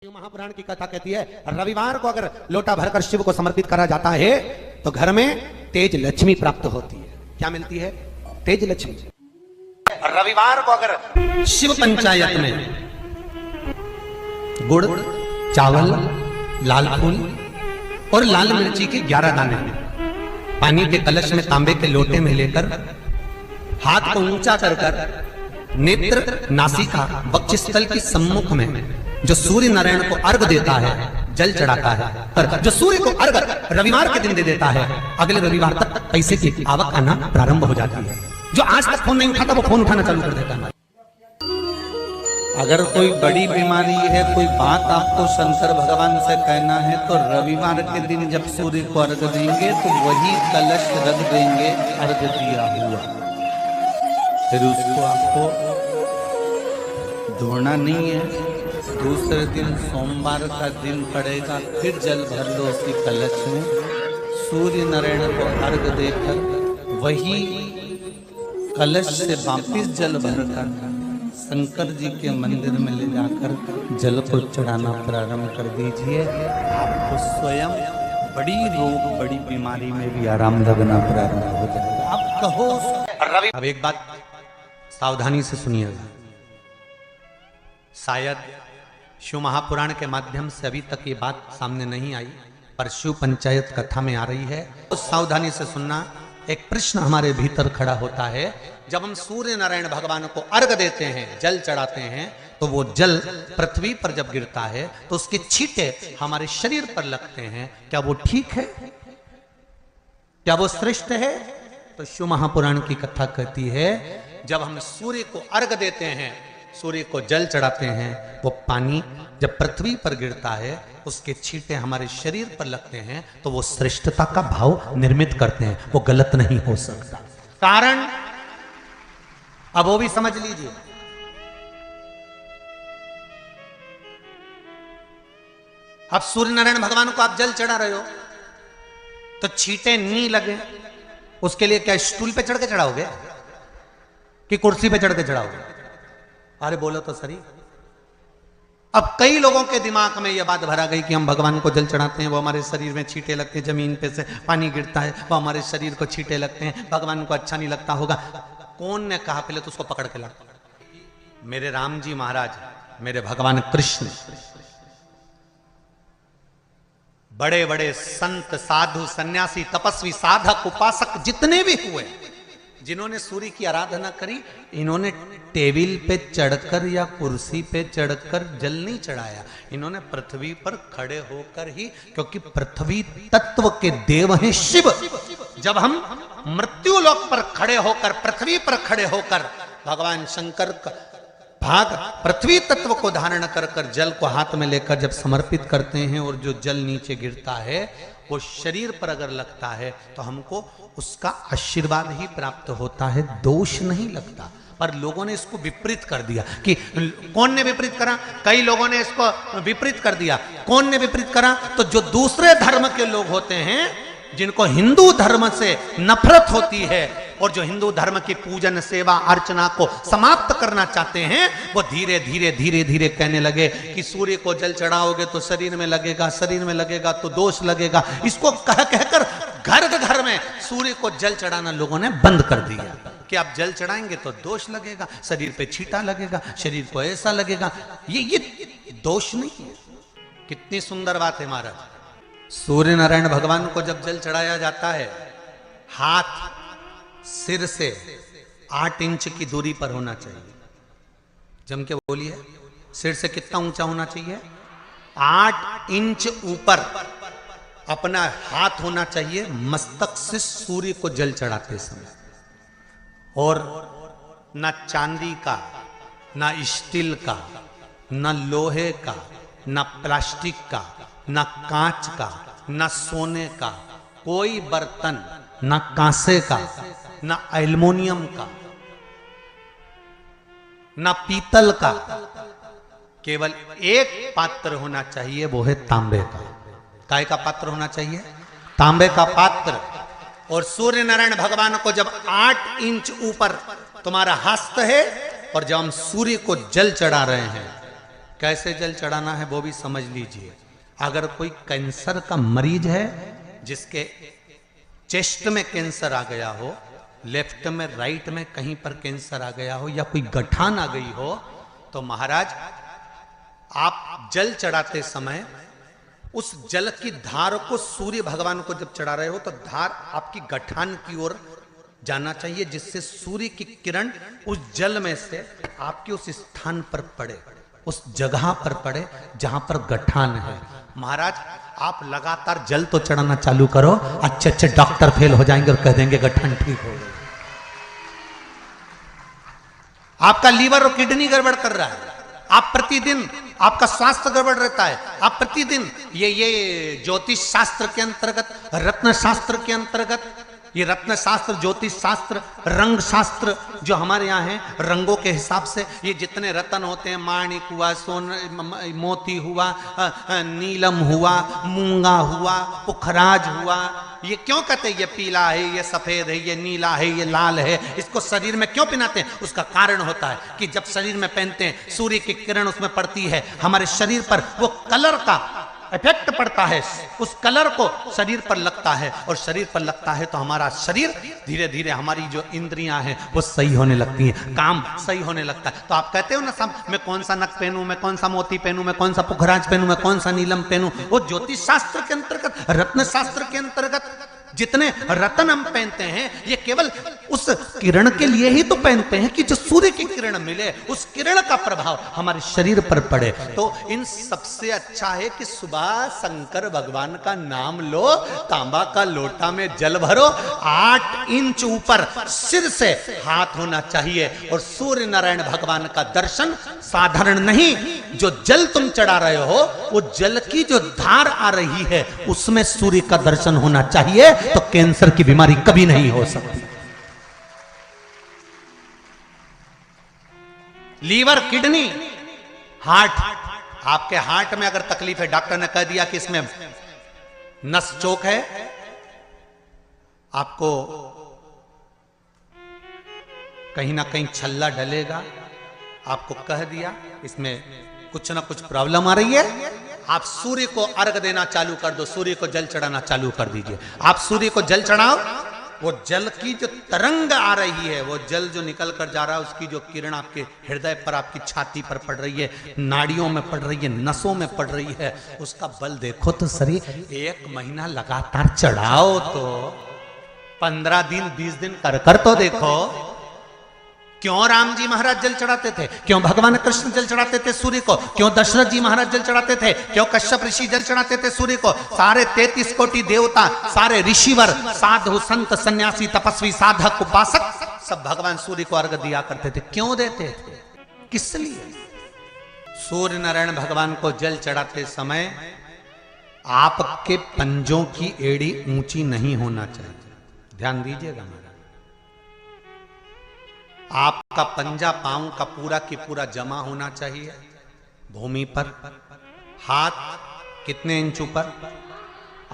महापुराण की कथा कहती है रविवार को अगर लोटा भरकर शिव को समर्पित करा जाता है तो घर में तेज लक्ष्मी प्राप्त होती है। क्या मिलती है? तेज लक्ष्मी। रविवार को अगर शिव पंचायत में गुड़, चावल, लाल फूल और लाल मिर्ची के 11 दाने पानी के कलश में तांबे के लोटे में लेकर हाथ को ऊंचा कर नेत्र, नासिका, वक्षस्थल के सम्मुख में जो सूर्य नारायण को अर्घ देता है, जल चढ़ाता है, और जो सूर्य को अर्घ रविवार के दिन दे देता है, अगले रविवार तक पैसे की आवक आना प्रारंभ हो जाती है। जो आज तक फोन नहीं उठाता वो फोन उठाना चालू कर देता है। अगर कोई बड़ी बीमारी है, कोई बात आपको शंकर भगवान से कहना है तो रविवार के दिन जब सूर्य को अर्घ देंगे तो वही कलश रख देंगे अर्घ दिया हुआ, फिर उसको आपको धोना नहीं है। दूसरे दिन सोमवार का दिन पड़ेगा, फिर जल भर लो उसी कलश में, सूर्य नारायण को अर्घ देकर वही कलश से वापिस जल भरकर शंकर जी के मंदिर में ले जाकर जल को चढ़ाना प्रारंभ कर दीजिए। आपको स्वयं बड़ी रोग, बड़ी बीमारी में भी आराम लगना प्रारंभ हो जाएगा। आप कहो। अब एक बात सावधानी से सुनिएगा, शायद शिव महापुराण के माध्यम से अभी तक ये बात सामने नहीं आई, पर शिव पंचायत कथा में आ रही है। तो सावधानी से सुनना। एक प्रश्न हमारे भीतर खड़ा होता है, जब हम सूर्य नारायण भगवान को अर्घ देते हैं, जल चढ़ाते हैं, तो वो जल पृथ्वी पर जब गिरता है तो उसके छींटे हमारे शरीर पर लगते हैं। क्या वो ठीक है? क्या वो श्रेष्ठ है? तो शिव महापुराण की कथा कहती है, जब हम सूर्य को अर्घ देते हैं, सूर्य को जल चढ़ाते हैं, वो पानी जब पृथ्वी पर गिरता है, उसके छींटे हमारे शरीर पर लगते हैं, तो वो श्रेष्ठता का भाव निर्मित करते हैं। वो गलत नहीं हो सकता। कारण अब वो भी समझ लीजिए। अब सूर्य नारायण भगवान को आप जल चढ़ा रहे हो तो छींटे नहीं लगे, उसके लिए क्या स्टूल पे चढ़ के चढ़ाओगे कि कुर्सी पे चढ़ के चढ़ाओगे? अरे बोलो तो सही। अब कई लोगों के दिमाग में यह बात भरा गई कि हम भगवान को जल चढ़ाते हैं, वो हमारे शरीर में छींटे लगते हैं, जमीन पे से पानी गिरता है, वो हमारे शरीर को छींटे लगते हैं, भगवान को अच्छा नहीं लगता होगा। कौन ने कहा? पहले तो उसको पकड़ के ला। मेरे राम जी महाराज, मेरे भगवान कृष्ण, बड़े बड़े संत, साधु, सन्यासी, तपस्वी, साधक, उपासक जितने भी हुए, जिन्होंने सूर्य की आराधना करी, इन्होंने टेबल पे चढ़कर या कुर्सी पे चढ़कर जल नहीं चढ़ाया। इन्होंने पृथ्वी पर खड़े होकर ही, क्योंकि पृथ्वी तत्व के देव हैं शिव। जब हम मृत्यु लोक पर खड़े होकर, पृथ्वी पर खड़े होकर भगवान शंकर का भाग पृथ्वी तत्व को धारण कर कर जल को हाथ में लेकर जब समर्पित करते हैं, और जो जल नीचे गिरता है वो शरीर पर अगर लगता है तो हमको उसका आशीर्वाद ही प्राप्त होता है, दोष नहीं लगता। पर लोगों ने इसको विपरीत कर दिया। कि कौन ने विपरीत करा? कई लोगों ने इसको विपरीत कर दिया। कौन ने विपरीत करा? तो जो दूसरे धर्म के लोग होते हैं, जिनको हिंदू धर्म से नफरत होती है और जो हिंदू धर्म की पूजन, सेवा, अर्चना को समाप्त करना चाहते हैं, वो धीरे धीरे धीरे धीरे कहने लगे कि सूर्य को जल चढ़ाओगे तो शरीर में लगेगा, शरीर में लगेगा तो दोष लगेगा। इसको कह कहकर घर घर में सूर्य को जल चढ़ाना लोगों ने बंद कर दिया कि आप जल चढ़ाएंगे तो दोष लगेगा, शरीर पे छींटा लगेगा, शरीर को ऐसा लगेगा। ये दोष नहीं है। कितनी सुंदर बात है महाराज। सूर्य नारायण भगवान को जब जल चढ़ाया जाता है, हाथ सिर से 8 इंच की दूरी पर होना चाहिए। जम के बोलिए, सिर से कितना ऊंचा होना चाहिए? 8 इंच ऊपर अपना हाथ होना चाहिए मस्तक से सूर्य को जल चढ़ाते समय। और ना चांदी का, ना स्टील का, ना लोहे का, ना प्लास्टिक का, ना कांच का, ना सोने का कोई बर्तन, ना कांसे का, ना एल्युमिनियम का, ना पीतल का, केवल एक पात्र होना चाहिए, वो है तांबे का। काय का पात्र होना चाहिए? तांबे का पात्र। और सूर्य नारायण भगवान को जब 8 इंच ऊपर तुम्हारा हस्त है, और जब हम सूर्य को जल चढ़ा रहे हैं कैसे जल चढ़ाना है वो भी समझ लीजिए। अगर कोई कैंसर का मरीज है, जिसके चेस्ट में कैंसर आ गया हो, लेफ्ट में राइट में कहीं पर कैंसर आ गया हो, या कोई गठान आ गई हो, तो महाराज आप जल चढ़ाते समय उस जल की धार को सूर्य भगवान को जब चढ़ा रहे हो तो धार आपकी गठान की ओर जाना चाहिए, जिससे सूर्य की किरण उस जल में से आपके उस स्थान पर पड़े, उस जगह पर पड़े जहां पर गठान है। महाराज आप लगातार जल तो चढ़ाना चालू करो, अच्छे अच्छे डॉक्टर फेल हो जाएंगे और कह देंगे गठान ठीक हो गई। आपका लीवर और किडनी गड़बड़ कर रहा है, आप प्रतिदिन आपका स्वास्थ्य गड़बड़ रहता है, आप प्रतिदिन ये ज्योतिष शास्त्र के अंतर्गत, रत्न शास्त्र के अंतर्गत, ये रत्न शास्त्र, ज्योतिष शास्त्र, रंग शास्त्र जो हमारे यहाँ है, रंगों के हिसाब से ये जितने रत्न होते हैं, माणिक हुआ, मोती हुआ, नीलम हुआ, मूंगा हुआ, पुखराज हुआ, ये क्यों कहते हैं ये पीला है, ये सफेद है, ये नीला है, ये लाल है, इसको शरीर में क्यों पहनाते हैं? उसका कारण होता है कि जब शरीर में पहनते हैं सूर्य की किरण उसमें पड़ती है, हमारे शरीर पर वो कलर का इफेक्ट पड़ता है, उस कलर को शरीर पर लगता है, और शरीर पर लगता है तो हमारा शरीर धीरे धीरे, हमारी जो इंद्रियां हैं वो सही होने लगती हैं, काम सही होने लगता है। तो आप कहते हो ना सब, मैं कौन सा नक पहनूं, मैं कौन सा मोती पहनूं, मैं कौन सा पुखराज पहनूं, मैं कौन सा नीलम पहनूं, वो ज्योतिष शास्त्र के अंतर्गत, रत्न शास्त्र के अंतर्गत जितने रत्न हम पहनते हैं ये केवल उस किरण के लिए ही तो पहनते हैं कि जो सूर्य की किरण मिले, उस किरण का प्रभाव हमारे शरीर पर पड़े। तो इन सबसे अच्छा है कि सुबह शंकर भगवान का नाम लो, तांबा का लोटा में जल भरो, 8 इंच ऊपर सिर से हाथ होना चाहिए, और सूर्य नारायण भगवान का दर्शन साधारण नहीं, जो जल तुम चढ़ा रहे हो वो जल की जो धार आ रही है उसमें सूर्य का दर्शन होना चाहिए, तो कैंसर की बीमारी कभी नहीं हो सकती। लीवर, किडनी, हार्ट, आपके हार्ट में अगर तकलीफ है, डॉक्टर ने कह दिया कि इसमें नस चोक है, आपको कहीं ना कहीं छल्ला डलेगा, आपको कह दिया इसमें कुछ ना कुछ प्रॉब्लम आ रही है, आप सूर्य को अर्घ देना चालू कर दो, सूर्य को जल चढ़ाना चालू कर दीजिए। आप सूर्य को जल चढ़ाओ, वो जल की जो तरंग आ रही है, वो जल जो निकल कर जा रहा है, उसकी जो किरण आपके हृदय पर, आपकी छाती पर पड़ रही है, नाड़ियों में पड़ रही है, नसों में पड़ रही है, उसका बल देखो तो सही। 1 महीना लगातार चढ़ाओ तो 15 दिन 20 दिन कर तो देखो। क्यों राम जी महाराज जल चढ़ाते थे, क्यों भगवान कृष्ण जल चढ़ाते थे सूर्य को, क्यों दशरथ जी महाराज जल चढ़ाते थे, क्यों कश्यप ऋषि जल चढ़ाते थे सूर्य को, सारे 33 कोटि देवता, सारे ऋषिवर, साधु संत सन्यासी तपस्वी साधक उपासक सब भगवान सूर्य को अर्घ दिया करते थे। क्यों देते थे, किस लिए? सूर्य नारायण भगवान को जल चढ़ाते समय आपके पंजों की एड़ी ऊंची नहीं होना चाहिए, ध्यान दीजिएगा। आपका पंजा पांव का पूरा की पूरा जमा होना चाहिए भूमि पर। हाथ कितने इंच ऊपर?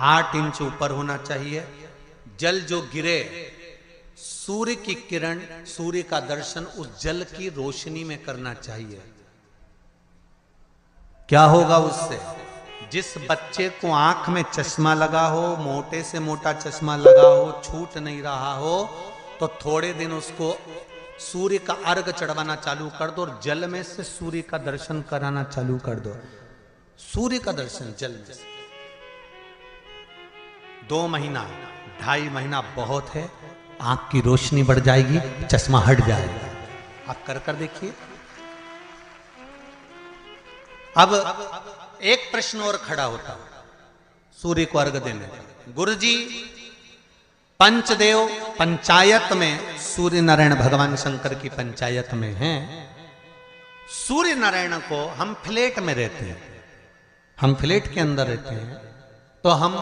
8 इंच ऊपर होना चाहिए। जल जो गिरे, सूर्य की किरण, सूर्य का दर्शन उस जल की रोशनी में करना चाहिए। क्या होगा उससे? जिस बच्चे को आंख में चश्मा लगा हो, मोटे से मोटा चश्मा लगा हो, छूट नहीं रहा हो, तो थोड़े दिन उसको सूर्य का अर्घ चढ़वाना चालू कर दो, और जल में से सूर्य का दर्शन कराना चालू कर दो। सूर्य का दर्शन जल में से 2 महीना 2.5 महीना बहुत है, आंख की रोशनी बढ़ जाएगी, चश्मा हट जाएगा। आप कर देखिए। अब एक प्रश्न और खड़ा होता है सूर्य को अर्घ देने का। गुरुजी, पंचदेव पंचायत में सूर्य नारायण भगवान शंकर की पंचायत में हैं। सूर्य नारायण को हम फ्लैट में रहते हैं, हम फ्लैट के अंदर रहते हैं, तो हम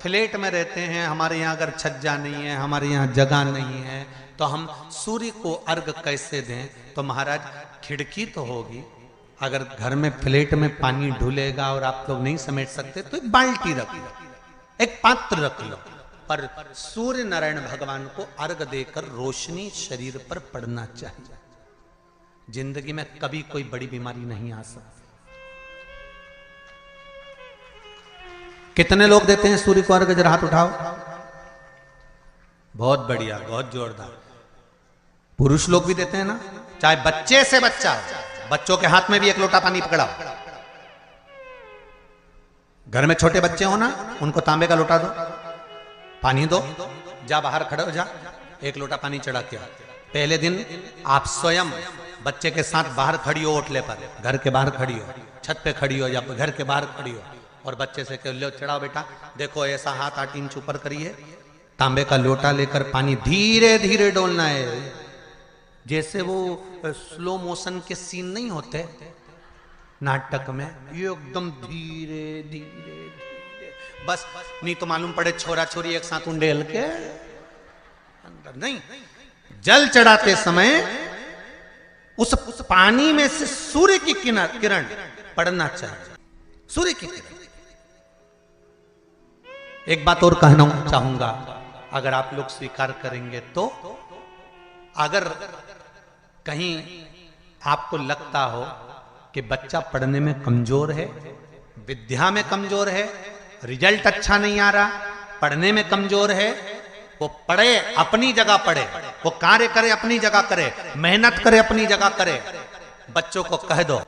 फ्लैट में रहते हैं, हमारे यहाँ अगर छज्जा नहीं है, हमारे यहाँ जगह नहीं है, तो हम सूर्य को अर्घ कैसे दें? तो महाराज खिड़की तो होगी, अगर घर में फ्लैट में पानी ढुलेगा और आप लोग नहीं समेट सकते तो एक बाल्टी रख लो, एक पात्र रख लो, पर सूर्य नारायण भगवान को अर्घ देकर रोशनी शरीर पर पड़ना चाहिए। जिंदगी में कभी कोई बड़ी बीमारी नहीं आ सकती। कितने लोग देते हैं सूर्य को अर्घ? जरा हाथ उठाओ। बहुत बढ़िया, बहुत जोरदार। पुरुष लोग भी देते हैं ना, चाहे बच्चे से बच्चा, बच्चों के हाथ में भी एक लोटा पानी पकड़ाओ। घर में छोटे बच्चे हो ना, उनको तांबे का लोटा दो, पानी दो, जा बाहर खड़े हो जा, एक लोटा पानी चढ़ा के। पहले दिन आप स्वयं बच्चे के साथ बाहर खड़ी हो, ओटले पर, घर के बाहर खड़ी हो, छत पे खड़ी हो या घर के बाहर खड़ी हो, और बच्चे से कह लो चढ़ाओ बेटा, देखो ऐसा हाथ 8 इंच ऊपर करिए, तांबे का लोटा लेकर पानी धीरे धीरे डोलना है। जैसे वो स्लो मोशन के सीन नहीं होते नाटक में, ये एकदम धीरे धीरे धीरे, बस नहीं तो मालूम पड़े छोरा छोरी एक साथ उंडेल के अंदर। नहीं, जल चढ़ाते समय उस पानी में से सूर्य की किरण पड़ना चाहिए, सूर्य की किरण। एक बात और कहना चाहूंगा, अगर आप लोग स्वीकार करेंगे तो, अगर कहीं आपको लगता हो कि बच्चा पढ़ने में कमजोर है, विद्या में कमजोर है, रिजल्ट अच्छा नहीं आ रहा, पढ़ने में कमजोर है, वो पढ़े, अपनी जगह पढ़े, वो कार्य करे, अपनी जगह करे, मेहनत करे, अपनी जगह करे। बच्चों को कह दो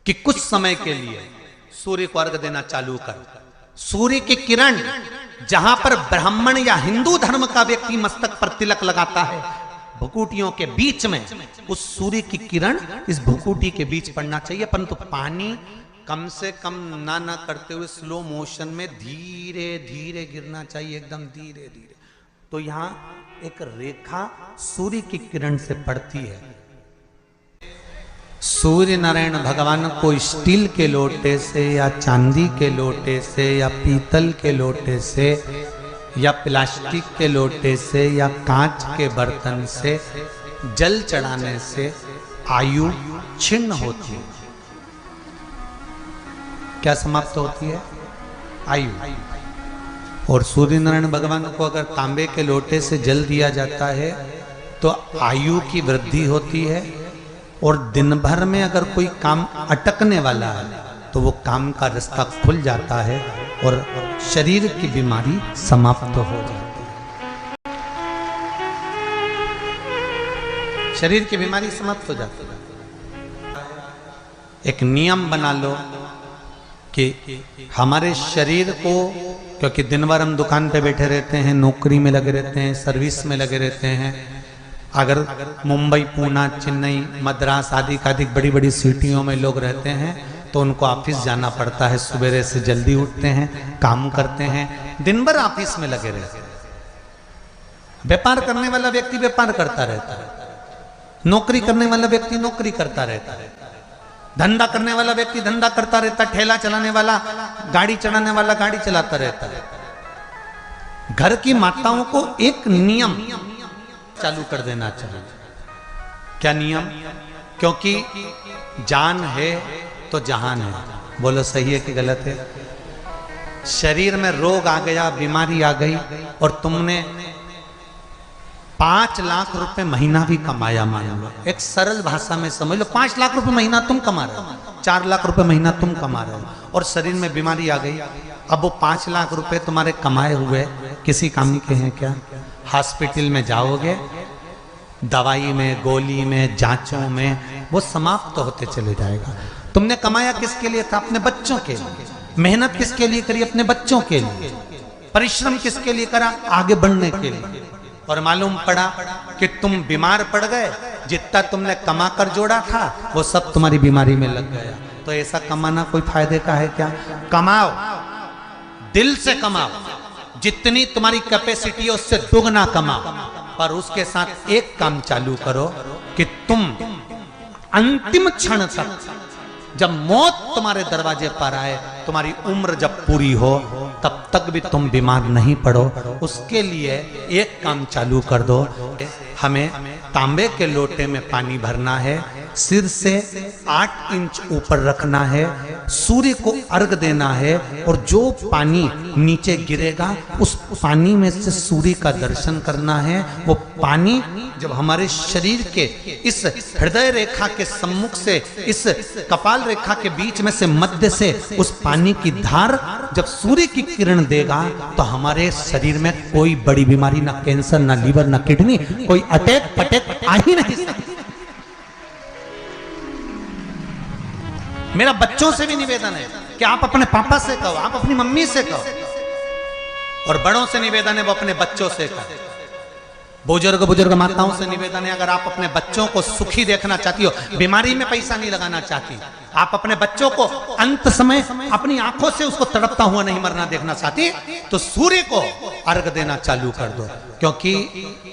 कि कुछ समय के लिए सूर्य को अर्घ देना चालू कर। सूर्य की किरण जहां पर ब्राह्मण या हिंदू धर्म का व्यक्ति मस्तक पर तिलक लगाता है, भुकुटियों के बीच में उस सूर्य की किरण इस भुकुटी के बीच पड़ना चाहिए, परंतु पानी कम से कम ना करते हुए स्लो मोशन में धीरे धीरे गिरना चाहिए, एकदम धीरे धीरे। तो यहां एक रेखा सूर्य की किरण से पड़ती है। सूर्य नारायण भगवान को स्टील के लोटे से या चांदी के लोटे से या पीतल के लोटे से या प्लास्टिक के लोटे से या कांच के बर्तन से जल चढ़ाने से आयु छिन्न होती है। क्या समाप्त होती है? आयु। और सूर्य नारायण भगवान को अगर तांबे के लोटे से जल दिया जाता है तो आयु की वृद्धि होती है, और दिन भर में अगर कोई काम अटकने वाला है तो वो काम का रास्ता खुल जाता है और शरीर की बीमारी समाप्त हो जाती है। शरीर की बीमारी समाप्त हो जाती है। एक नियम बना लो कि हमारे शरीर को, क्योंकि दिन भर हम दुकान पे बैठे रहते हैं, नौकरी में लगे रहते हैं, सर्विस में लगे रहते हैं, अगर मुंबई, पूना, चेन्नई, मद्रास आदि अधिक बड़ी बड़ी सिटियों में लोग रहते हैं तो उनको ऑफिस जाना पड़ता है, सवेरे से जल्दी उठते हैं, काम करते हैं, दिन भर ऑफिस में लगे रहते हैं। व्यापार करने वाला व्यक्ति व्यापार करता रहता है, नौकरी करने वाला व्यक्ति नौकरी करता रहता है, धंधा करने वाला व्यक्ति धंधा करता रहता है, ठेला चलाने वाला, गाड़ी चलाने वाला गाड़ी चलाता रहता है। घर की माताओं को एक नियम चालू कर देना चाहिए। क्या नियम? क्योंकि जान है तो जहान है। बोलो सही है कि गलत है? शरीर में रोग आ गया, बीमारी आ गई, और तुमने 5 लाख रुपए महीना भी कमाया, मान लो, एक सरल भाषा में समझ लो, 5 लाख रुपए महीना तुम कमा रहे हो, 4 लाख रुपए महीना तुम कमा रहे हो, और शरीर में बीमारी आ गई। अब वो 5 लाख रुपए तुम्हारे कमाए हुए किसी काम के हैं क्या? हॉस्पिटल में जाओगे, दवाई में, गोली में, जांचों में वो समाप्त होते चले जाएगा। तुमने कमाया किसके लिए था? अपने बच्चों के लिए। मेहनत किसके लिए करी? अपने बच्चों के लिए। परिश्रम किसके लिए करा? आगे बढ़ने के लिए। और मालूम पड़ा कि तुम बीमार पड़ गए, जितना तुमने कमा कर जोड़ा था वो सब तुम्हारी बीमारी में लग गया। तो ऐसा कमाना कोई फायदे का है क्या? कमाओ, दिल से कमाओ, जितनी तुम्हारी कैपेसिटी है उससे दुगना कमाओ, पर उसके साथ एक काम चालू करो कि तुम अंतिम क्षण तक, जब मौत तुम्हारे दरवाजे पर आए, तुम्हारी उम्र जब पूरी हो, तब तक भी तुम बीमार नहीं पड़ो। उसके लिए एक काम चालू कर दो, हमें तांबे के लोटे में पानी भरना है, सिर से 8 इंच ऊपर रखना है, सूर्य को अर्घ देना है, और जो पानी नीचे गिरेगा उस पानी में से सूर्य का दर्शन करना है। वो पानी जब हमारे शरीर के इस हृदय रेखा के सम्मुख से, इस कपाल रेखा के बीच में से, मध्य से उस पानी की धार जब सूर्य की किरण देगा तो हमारे शरीर में कोई बड़ी बीमारी, ना कैंसर, ना लीवर, ना किडनी, कोई अटैक पटैक आ ही नहीं सकती। मेरा बच्चों से भी निवेदन है कि आप अपने पापा से कहो, आप अपनी मम्मी से कहो, और बड़ों से निवेदन है वो अपने बच्चों से कहो। बुजुर्ग माताओं से निवेदन है, अगर आप अपने बच्चों को सुखी देखना चाहती हो, बीमारी में पैसा नहीं लगाना चाहती, आप अपने बच्चों को अंत समय अपनी आंखों से उसको तड़पता हुआ नहीं मरना देखना चाहती, तो सूर्य को अर्घ देना चालू कर दो। क्योंकि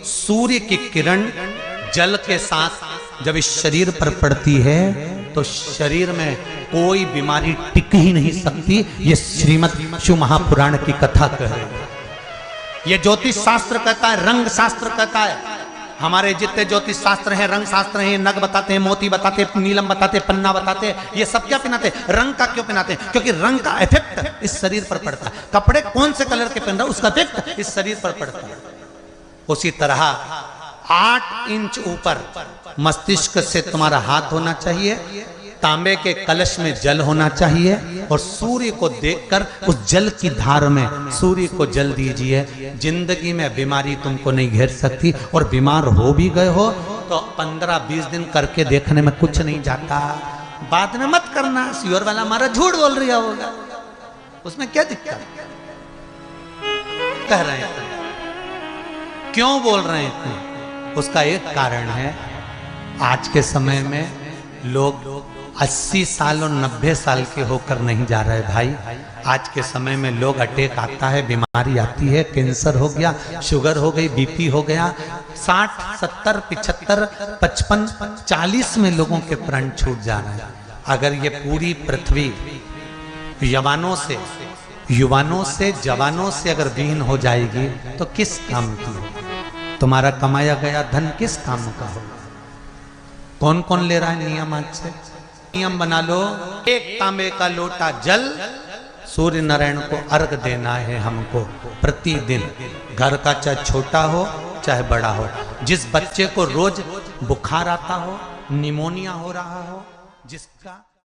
सूर्य की किरण जल के साथ जब इस शरीर पर पड़ती है तो शरीर में कोई बीमारी टिक ही नहीं सकती। ये श्रीमद् शिव महापुराण की कथा कह रही है। ये ज्योतिष शास्त्र कहता है, रंग शास्त्र कहता है। हमारे जितने ज्योतिष शास्त्र हैं, रंग शास्त्र हैं, नग बताते हैं, मोती बताते हैं, नीलम बताते हैं, पन्ना बताते हैं, ये सब क्या पहनाते हैं? रंग का क्यों पहनाते हैं? क्योंकि रंग का इफेक्ट इस शरीर पर पड़ता है। कपड़े कौन से कलर के पहन रहा है उसका इफेक्ट इस शरीर पर पड़ता है। उसी तरह 8 इंच ऊपर मस्तिष्क से तुम्हारा हाथ होना चाहिए, तांबे के कलश में जल होना चाहिए, और सूर्य को देखकर उस जल की धार में सूर्य को जल दीजिए। जिंदगी में बीमारी तुमको नहीं घेर सकती, और बीमार हो भी गए हो तो 15-20 दिन करके देखने में कुछ नहीं जाता। बाद में मत करना, श्योर वाला हमारा झूठ बोल रहा होगा, उसमें क्या दिक्कत कह रहे हैं? क्यों बोल रहे हैं इतने? उसका एक कारण है, आज के समय में लोग 80 साल और 90 साल के होकर नहीं जा रहे भाई। आज के समय में लोग अटैक आता है, बीमारी आती है, कैंसर हो गया, शुगर हो गई, बीपी हो गया, 60, 70, 75, 55, 40 में लोगों के प्राण छूट जा रहे हैं। अगर ये पूरी पृथ्वी युवानों से जवानों से अगर विहीन हो जाएगी तो किस काम की? तुम्हारा कमाया गया धन किस काम का हो? कौन कौन ले रहा है नियम? आज से नियम बना लो, एक तांबे का लोटा जल सूर्य नारायण को अर्घ देना है हमको प्रतिदिन। घर का चाहे छोटा हो चाहे बड़ा हो, जिस बच्चे को रोज बुखार आता हो, निमोनिया हो रहा हो, जिसका